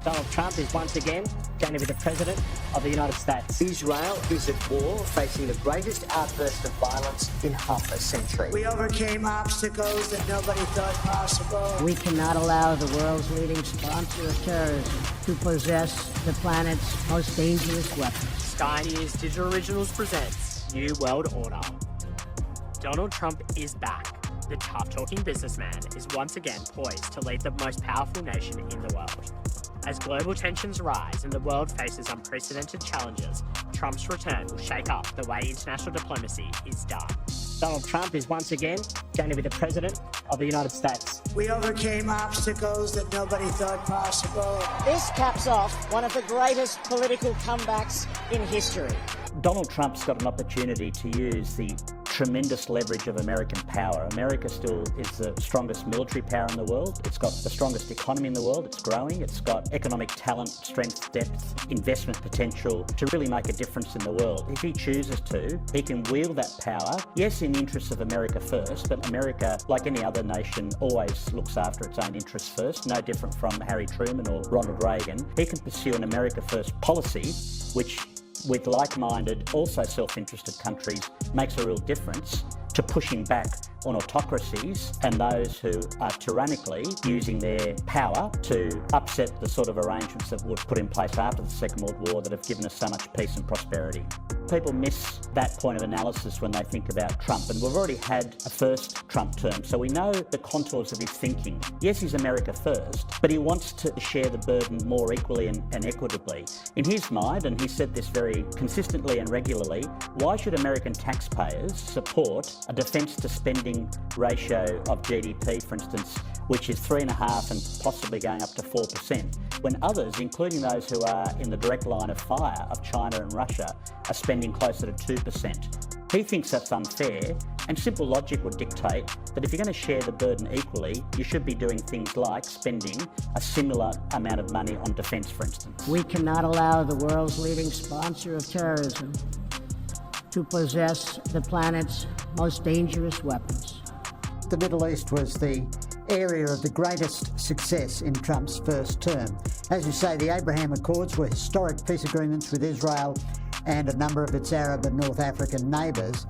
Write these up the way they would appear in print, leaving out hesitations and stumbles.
Donald Trump is once again going to be the President of the United States. Israel is at war, facing the greatest outburst of violence in half a century. We overcame obstacles that nobody thought possible. We cannot allow the world's leading sponsor of terrorism to possess the planet's most dangerous weapons. Sky News Digital Originals presents New World Order. Donald Trump is back. The tough-talking businessman is once again poised to lead the most powerful nation in the world. As global tensions rise and the world faces unprecedented challenges, Trump's return will shake up the way international diplomacy is done. Donald Trump is once again going to be the President of the United States. We overcame obstacles that nobody thought possible. This caps off one of the greatest political comebacks in history. Donald Trump's got an opportunity to use the tremendous leverage of American power. America still is the strongest military power in the world. It's got the strongest economy in the world. It's growing. It's got economic talent, strength, depth, investment potential to really make a difference in the world. If he chooses to, he can wield that power, yes, in the interests of America first, but America, like any other nation, always looks after its own interests first, no different from Harry Truman or Ronald Reagan. He can pursue an America first policy, which with like-minded, also self-interested countries, makes a real difference to pushing back on autocracies and those who are tyrannically using their power to upset the sort of arrangements that were put in place after the Second World War that have given us so much peace and prosperity. People miss that point of analysis when they think about Trump, and we've already had a first Trump term, so we know the contours of his thinking. Yes, he's America first, but he wants to share the burden more equally and equitably. In his mind, and he said this very consistently and regularly, why should American taxpayers support a defence to spending ratio of GDP, for instance, which is 3.5% and possibly going up to 4%, when others, including those who are in the direct line of fire of China and Russia, are spending closer to 2%. He thinks that's unfair, and simple logic would dictate that if you're going to share the burden equally, you should be doing things like spending a similar amount of money on defence, for instance. We cannot allow the world's leading sponsor of terrorism to possess the planet's most dangerous weapons. The Middle East was the area of the greatest success in Trump's first term. As you say, the Abraham Accords were historic peace agreements with Israel and a number of its Arab and North African neighbours.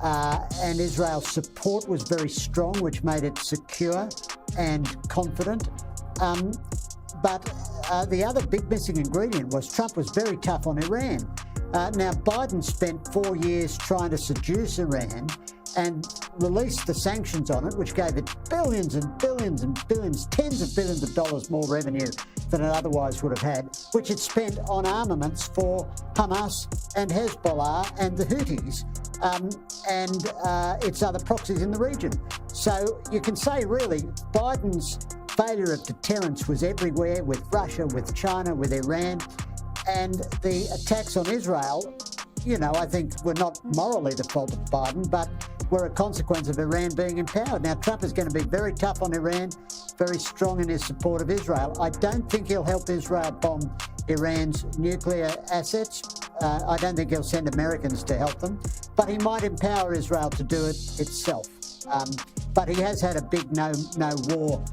And Israel's support was very strong, which made it secure and confident. But the other big missing ingredient was Trump was very tough on Iran. Now, Biden spent 4 years trying to seduce Iran and released the sanctions on it, which gave it billions and billions and billions, tens of billions of dollars more revenue than it otherwise would have had, which it spent on armaments for Hamas and Hezbollah and the Houthis and its other proxies in the region. So you can say, really, Biden's failure of deterrence was everywhere, with Russia, with China, with Iran. And the attacks on Israel, you know, I think were not morally the fault of Biden, but were a consequence of Iran being empowered. Now, Trump is going to be very tough on Iran, very strong in his support of Israel. I don't think he'll help Israel bomb Iran's nuclear assets. I don't think he'll send Americans to help them, but he might empower Israel to do it itself. But he has had a big no war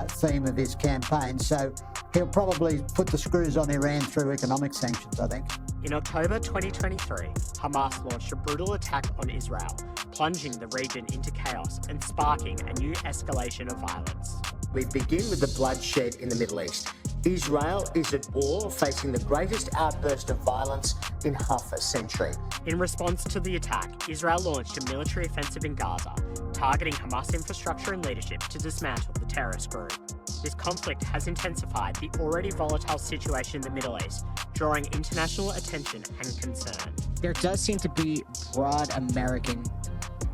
theme of his campaign, so he'll probably put the screws on Iran through economic sanctions, I think. In October 2023, Hamas launched a brutal attack on Israel, plunging the region into chaos and sparking a new escalation of violence. We begin with the bloodshed in the Middle East. Israel is at war, facing the greatest outburst of violence in half a century. In response to the attack, Israel launched a military offensive in Gaza, targeting Hamas infrastructure and leadership to dismantle the terrorist group. This conflict has intensified the already volatile situation in the Middle East, drawing international attention and concern. There does seem to be broad American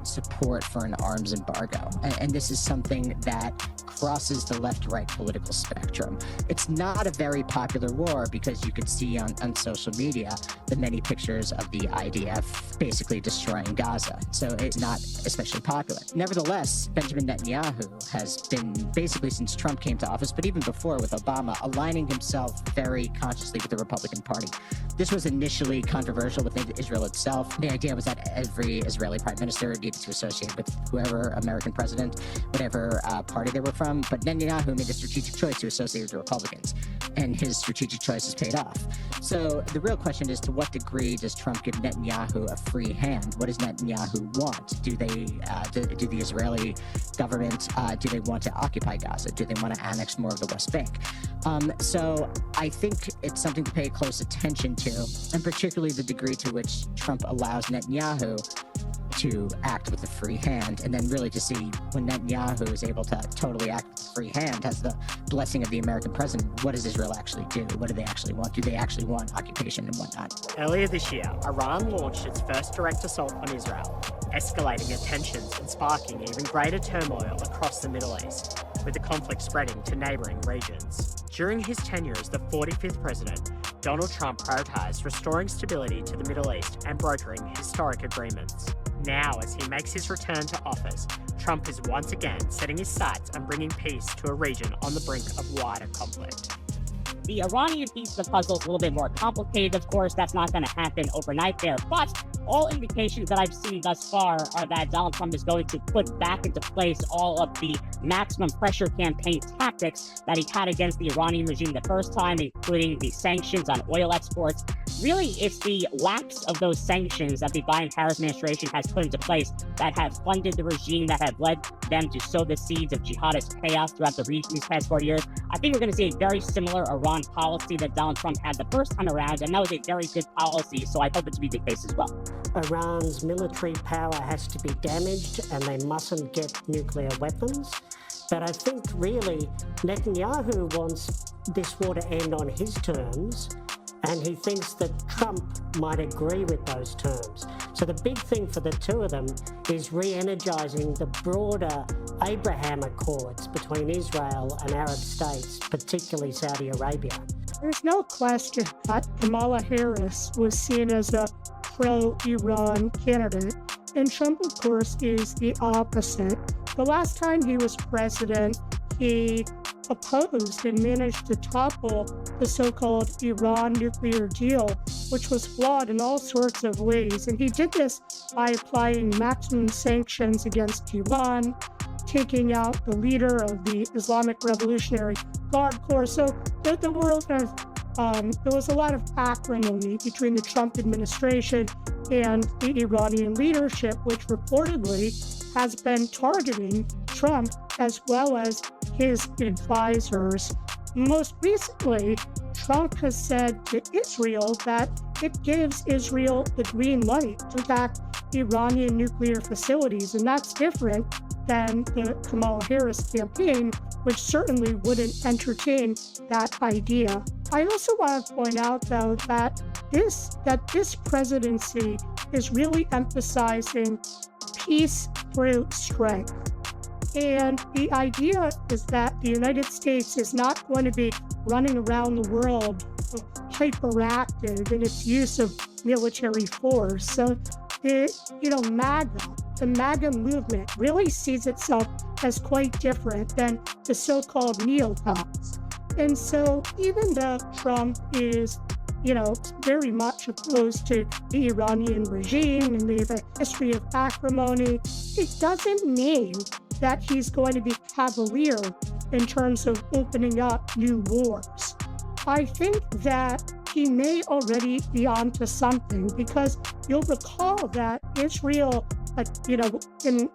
support for an arms embargo, and this is something that crosses the left-right political spectrum. It's not a very popular war because you could see on social media the many pictures of the IDF basically destroying Gaza, so it's not especially popular. Nevertheless, Benjamin Netanyahu has been basically since Trump came to office, but even before with Obama, aligning himself very consciously with the Republican Party. This was initially controversial within Israel itself. The idea was that every Israeli prime minister needed to associate with whoever American president, whatever party they were from. But Netanyahu made the strategic choice to associate with the Republicans, and his strategic choice has paid off. So the real question is, to what degree does Trump give Netanyahu a free hand? What does Netanyahu want? Do the Israeli government, do they want to occupy Gaza? Do they want to annex more of the West Bank? So I think it's something to pay close attention to, and particularly the degree to which Trump allows Netanyahu to act with a free hand, and then really to see when Netanyahu is able to totally act with a free hand, has the blessing of the American president, what does Israel actually do? What do they actually want? Do they actually want occupation and whatnot? Earlier this year, Iran launched its first direct assault on Israel, escalating tensions and sparking even greater turmoil across the Middle East, with the conflict spreading to neighbouring regions. During his tenure as the 45th president, Donald Trump prioritised restoring stability to the Middle East and brokering historic agreements. Now, as he makes his return to office, Trump is once again setting his sights on bringing peace to a region on the brink of wider conflict. The Iranian piece of the puzzle is a little bit more complicated, of course. That's not going to happen overnight there. But all indications that I've seen thus far are that Donald Trump is going to put back into place all of the maximum pressure campaign tactics that he had against the Iranian regime the first time, including the sanctions on oil exports. Really, it's the lapse of those sanctions that the Biden-Harris administration has put into place that have funded the regime, that have led them to sow the seeds of jihadist chaos throughout the region these past 4 years. I think we're going to see a very similar Iran policy that Donald Trump had the first time around, and that was a very good policy, so I hope it to be the case as well. Iran's military power has to be damaged and they mustn't get nuclear weapons. But I think really Netanyahu wants this war to end on his terms, and he thinks that Trump might agree with those terms. So the big thing for the two of them is re-energizing the broader Abraham Accords between Israel and Arab states, particularly Saudi Arabia. There's no question that Kamala Harris was seen as a pro-Iran candidate, and Trump, of course, is the opposite. The last time he was president, he opposed and managed to topple the so-called Iran nuclear deal, which was flawed in all sorts of ways. And he did this by applying maximum sanctions against Iran, taking out the leader of the Islamic Revolutionary Guard Corps. So the world has, there was a lot of acrimony between the Trump administration and the Iranian leadership, which reportedly has been targeting Trump as well as his advisors. Most recently, Trump has said to Israel that it gives Israel the green light to attack Iranian nuclear facilities, and that's different than the Kamala Harris campaign, which certainly wouldn't entertain that idea. I also want to point out, though, that this presidency is really emphasizing peace through strength. And the idea is that the United States is not going to be running around the world hyperactive in its use of military force. So, the MAGA movement really sees itself as quite different than the so-called neocons. And so even though Trump is, very much opposed to the Iranian regime and they have a history of acrimony, it doesn't mean that he's going to be cavalier in terms of opening up new wars. I think that he may already be onto something, because you'll recall that Israel,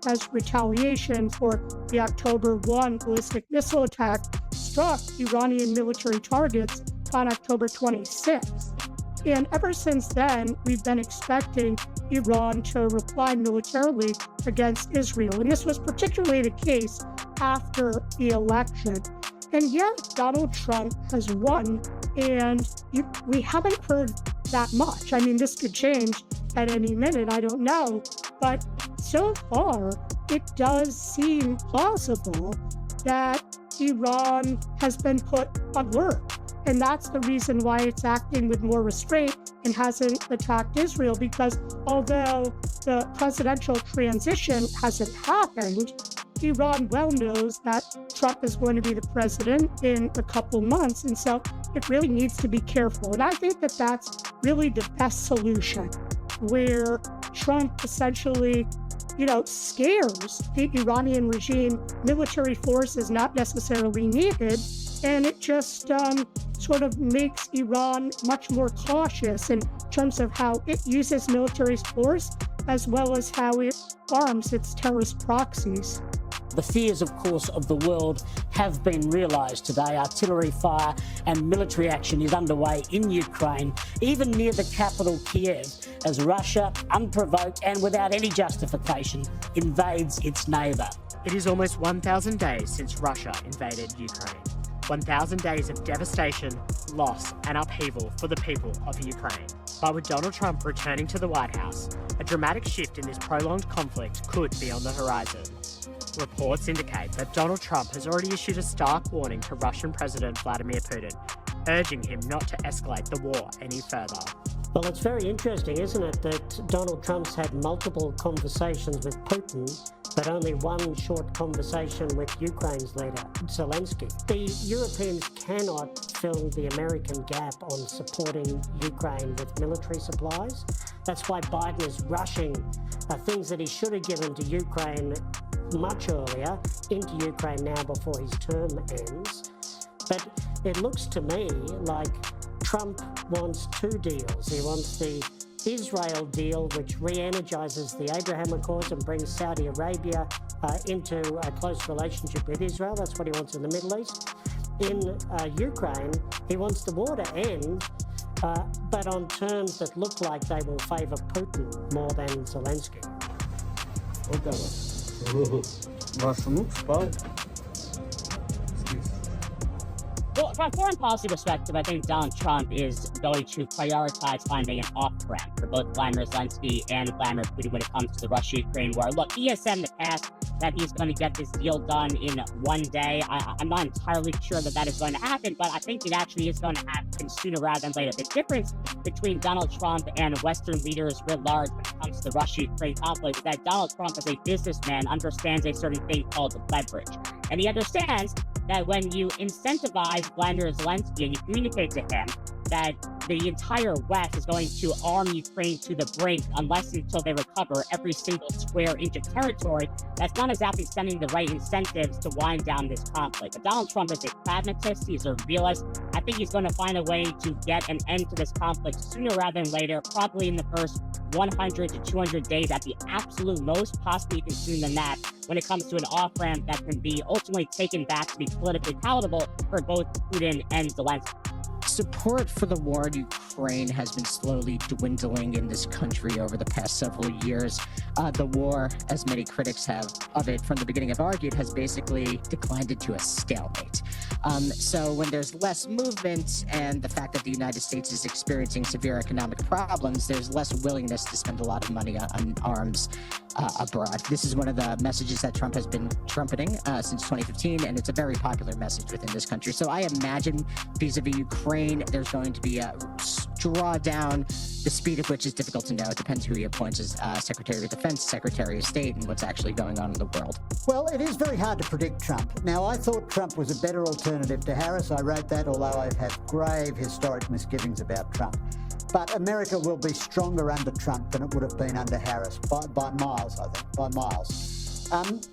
as retaliation for the October 1 ballistic missile attack, struck Iranian military targets on October 26th. And ever since then, we've been expecting Iran to reply militarily against Israel. And this was particularly the case after the election. And yet, Donald Trump has won, and we haven't heard that much. I mean, this could change at any minute, I don't know. But so far, it does seem plausible that Iran has been put on work. And that's the reason why it's acting with more restraint and hasn't attacked Israel, because although the presidential transition hasn't happened, Iran well knows that Trump is going to be the president in a couple months, and so it really needs to be careful. And I think that that's really the best solution, where Trump essentially, scares the Iranian regime. Military force is not necessarily needed, and it just sort of makes Iran much more cautious in terms of how it uses military force, as well as how it arms its terrorist proxies. The fears, of course, of the world have been realised today. Artillery fire and military action is underway in Ukraine, even near the capital Kiev, as Russia, unprovoked and without any justification, invades its neighbour. It is almost 1,000 days since Russia invaded Ukraine. 1,000 days of devastation, loss and upheaval for the people of Ukraine. But with Donald Trump returning to the White House, a dramatic shift in this prolonged conflict could be on the horizon. Reports indicate that Donald Trump has already issued a stark warning to Russian President Vladimir Putin, urging him not to escalate the war any further. Well, it's very interesting, isn't it, that Donald Trump's had multiple conversations with Putin, but only one short conversation with Ukraine's leader, Zelensky. The Europeans cannot fill the American gap on supporting Ukraine with military supplies. That's why Biden is rushing things that he should have given to Ukraine much earlier into Ukraine now before his term ends. But it looks to me like Trump wants two deals. He wants the Israel deal, which re-energizes the Abraham Accords and brings Saudi Arabia into a close relationship with Israel. That's what he wants in the Middle East. In Ukraine, he wants the war to end, but on terms that look like they will favour Putin more than Zelensky. Well, from a foreign policy perspective, I think Donald Trump is going to prioritize finding an off-ramp for both Vladimir Zelensky and Vladimir Putin when it comes to the Russia-Ukraine war. Look, he has said in the past that he's going to get this deal done in one day. I'm not entirely sure that is going to happen, but I think it actually is going to happen sooner rather than later. The difference between Donald Trump and Western leaders writ large when it comes to the Russia-Ukraine conflict is that Donald Trump, as a businessman, understands a certain thing called leverage. And he understands that when you incentivize Vladimir Zelensky and you communicate to him that the entire West is going to arm Ukraine to the brink unless until they recover every single square inch of territory, that's not exactly sending the right incentives to wind down this conflict. But Donald Trump is a pragmatist, he's a realist. I think he's going to find a way to get an end to this conflict sooner rather than later, probably in the first 100 to 200 days at the absolute most, possibly even sooner than that, when it comes to an off-ramp that can be ultimately taken back to be politically palatable for both Putin and Zelensky. Support for the war in Ukraine has been slowly dwindling in this country over the past several years. The war, as many critics have of it from the beginning have argued, has basically declined into a stalemate. So when there's less movement and the fact that the United States is experiencing severe economic problems, there's less willingness to spend a lot of money on arms abroad. This is one of the messages that Trump has been trumpeting since 2015, and it's a very popular message within this country. So I imagine vis-a-vis Ukraine, there's going to be a drawdown, the speed of which is difficult to know. It depends who he appoints as Secretary of Defense, Secretary of State, and what's actually going on in the world. Well, it is very hard to predict Trump. Now, I thought Trump was a better alternative to Harris. I wrote that, although I've had grave historic misgivings about Trump. But America will be stronger under Trump than it would have been under Harris, by miles, I think, by miles.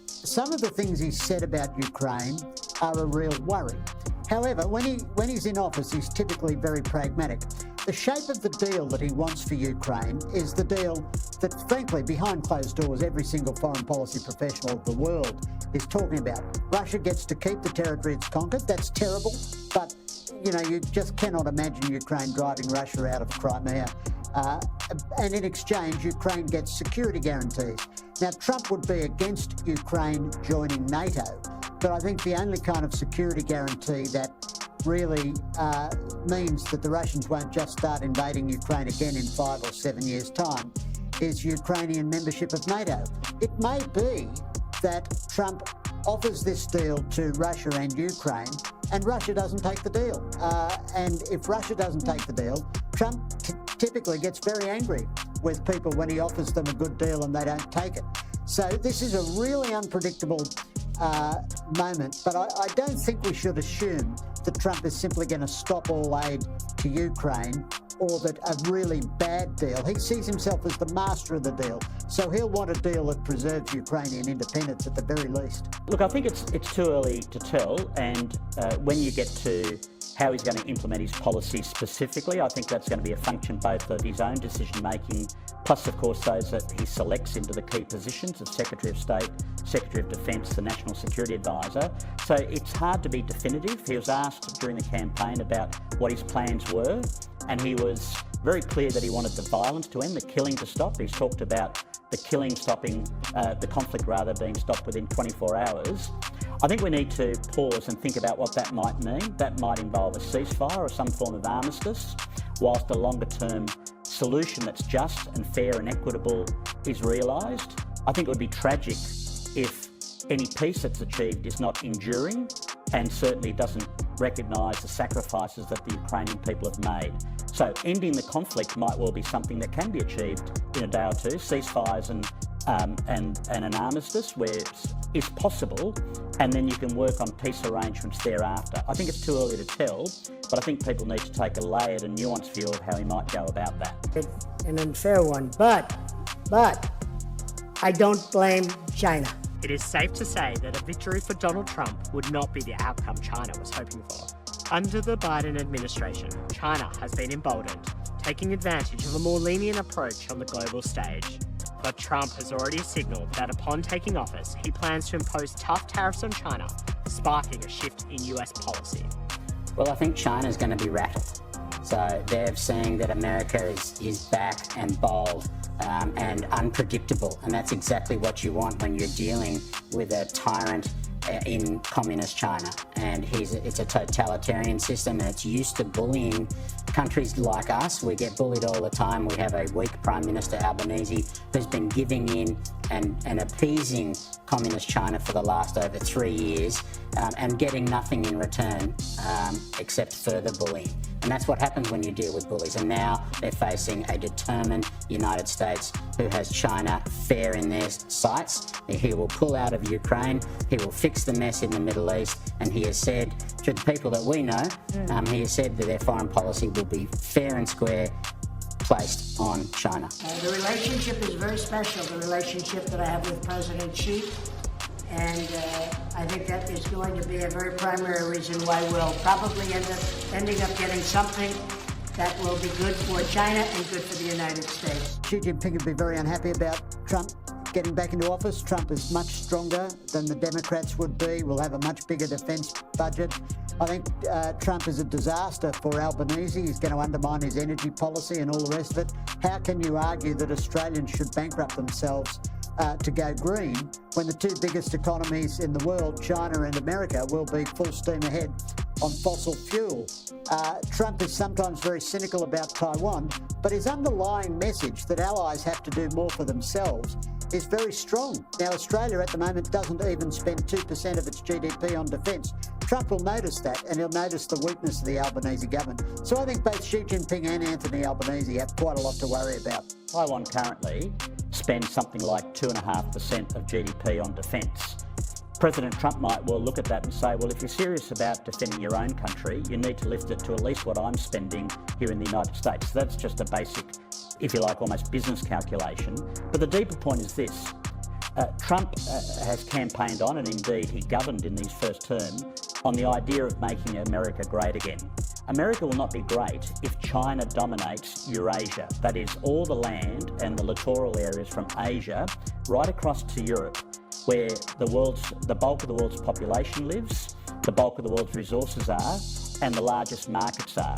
Some of the things he said about Ukraine are a real worry. However, when he's in office, he's typically very pragmatic. The shape of the deal that he wants for Ukraine is the deal that, frankly, behind closed doors, every single foreign policy professional of the world is talking about. Russia gets to keep the territory it's conquered. That's terrible, but you just cannot imagine Ukraine driving Russia out of Crimea. And in exchange, Ukraine gets security guarantees. Now, Trump would be against Ukraine joining NATO, but I think the only kind of security guarantee that really means that the Russians won't just start invading Ukraine again in 5 or 7 years' time is Ukrainian membership of NATO. It may be that Trump offers this deal to Russia and Ukraine, and Russia doesn't take the deal. And if Russia doesn't take the deal, Trump typically gets very angry with people when he offers them a good deal and they don't take it. So this is a really unpredictable moment, but I don't think we should assume that Trump is simply going to stop all aid to Ukraine, or that a really bad deal. He sees himself as the master of the deal, so he'll want a deal that preserves Ukrainian independence at the very least. Look, I think it's too early to tell, and when you get to how he's going to implement his policies specifically, I think that's going to be a function both of his own decision-making, plus, of course, those that he selects into the key positions of Secretary of State, Secretary of Defence, the National Security Advisor. So it's hard to be definitive. He was asked during the campaign about what his plans were, and he was very clear that he wanted the violence to end, the killing to stop. He's talked about the killing stopping, the conflict rather, being stopped within 24 hours. I think we need to pause and think about what that might mean. That might involve a ceasefire or some form of armistice, whilst a longer-term solution that's just and fair and equitable is realised. I think it would be tragic if any peace that's achieved is not enduring and certainly doesn't recognise the sacrifices that the Ukrainian people have made. So ending the conflict might well be something that can be achieved in a day or two. Ceasefires and an armistice where is possible, and then you can work on peace arrangements thereafter. I think it's too early to tell, but I think people need to take a layered and nuanced view of how he might go about that. An unfair one, but I don't blame China. It is safe to say that a victory for Donald Trump would not be the outcome China was hoping for. Under the Biden administration, China has been emboldened, taking advantage of a more lenient approach on the global stage. But Trump has already signalled that upon taking office, he plans to impose tough tariffs on China, sparking a shift in US policy. Well, I think China's going to be rattled. So they're saying that America is back and bold and unpredictable, and that's exactly what you want when you're dealing with a tyrant in communist China. And it's a totalitarian system, and it's used to bullying countries like us. We get bullied all the time. We have a weak Prime Minister, Albanese, who's been giving in and appeasing communist China for the last over 3 years and getting nothing in return except further bullying. And that's what happens when you deal with bullies. And now they're facing a determined United States who has China fair in their sights. He will pull out of Ukraine. He will fix the mess in the Middle East. And he has said to the people that we know, he has said that their foreign policy will be fair and square, placed on China. The relationship is very special, the relationship that I have with President Xi. And I think that is going to be a very primary reason why we'll probably ending up getting something that will be good for China and good for the United States. Xi Jinping would be very unhappy about Trump getting back into office. Trump is much stronger than the Democrats would be. We'll have a much bigger defence budget. I think Trump is a disaster for Albanese. He's going to undermine his energy policy and all the rest of it. How can you argue that Australians should bankrupt themselves to go green when the two biggest economies in the world, China and America, will be full steam ahead on fossil fuel? Trump is sometimes very cynical about Taiwan, but his underlying message that allies have to do more for themselves is very strong. Now, Australia at the moment doesn't even spend 2% of its GDP on defence. Trump will notice that, and he'll notice the weakness of the Albanese government. So I think both Xi Jinping and Anthony Albanese have quite a lot to worry about. Taiwan currently spends something like 2.5% of GDP on defence. President Trump might well look at that and say, well, if you're serious about defending your own country, you need to lift it to at least what I'm spending here in the United States. So that's just a basic, if you like, almost business calculation. But the deeper point is this. Trump has campaigned on, and indeed he governed in his first term, on the idea of making America great again. America will not be great if China dominates Eurasia. That is, all the land and the littoral areas from Asia right across to Europe, where the bulk of the world's population lives, the bulk of the world's resources are, and the largest markets are.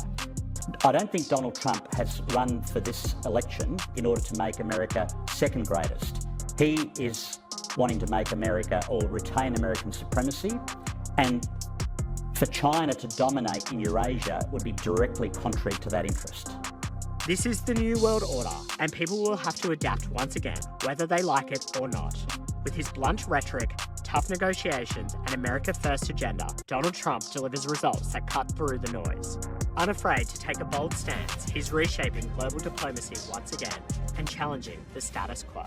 I don't think Donald Trump has run for this election in order to make America second greatest. He is wanting to make America, or retain American supremacy, and for China to dominate in Eurasia would be directly contrary to that interest. This is the New World Order, and people will have to adapt once again, whether they like it or not. With his blunt rhetoric, tough negotiations, and America First agenda, Donald Trump delivers results that cut through the noise. Unafraid to take a bold stance, he's reshaping global diplomacy once again and challenging the status quo.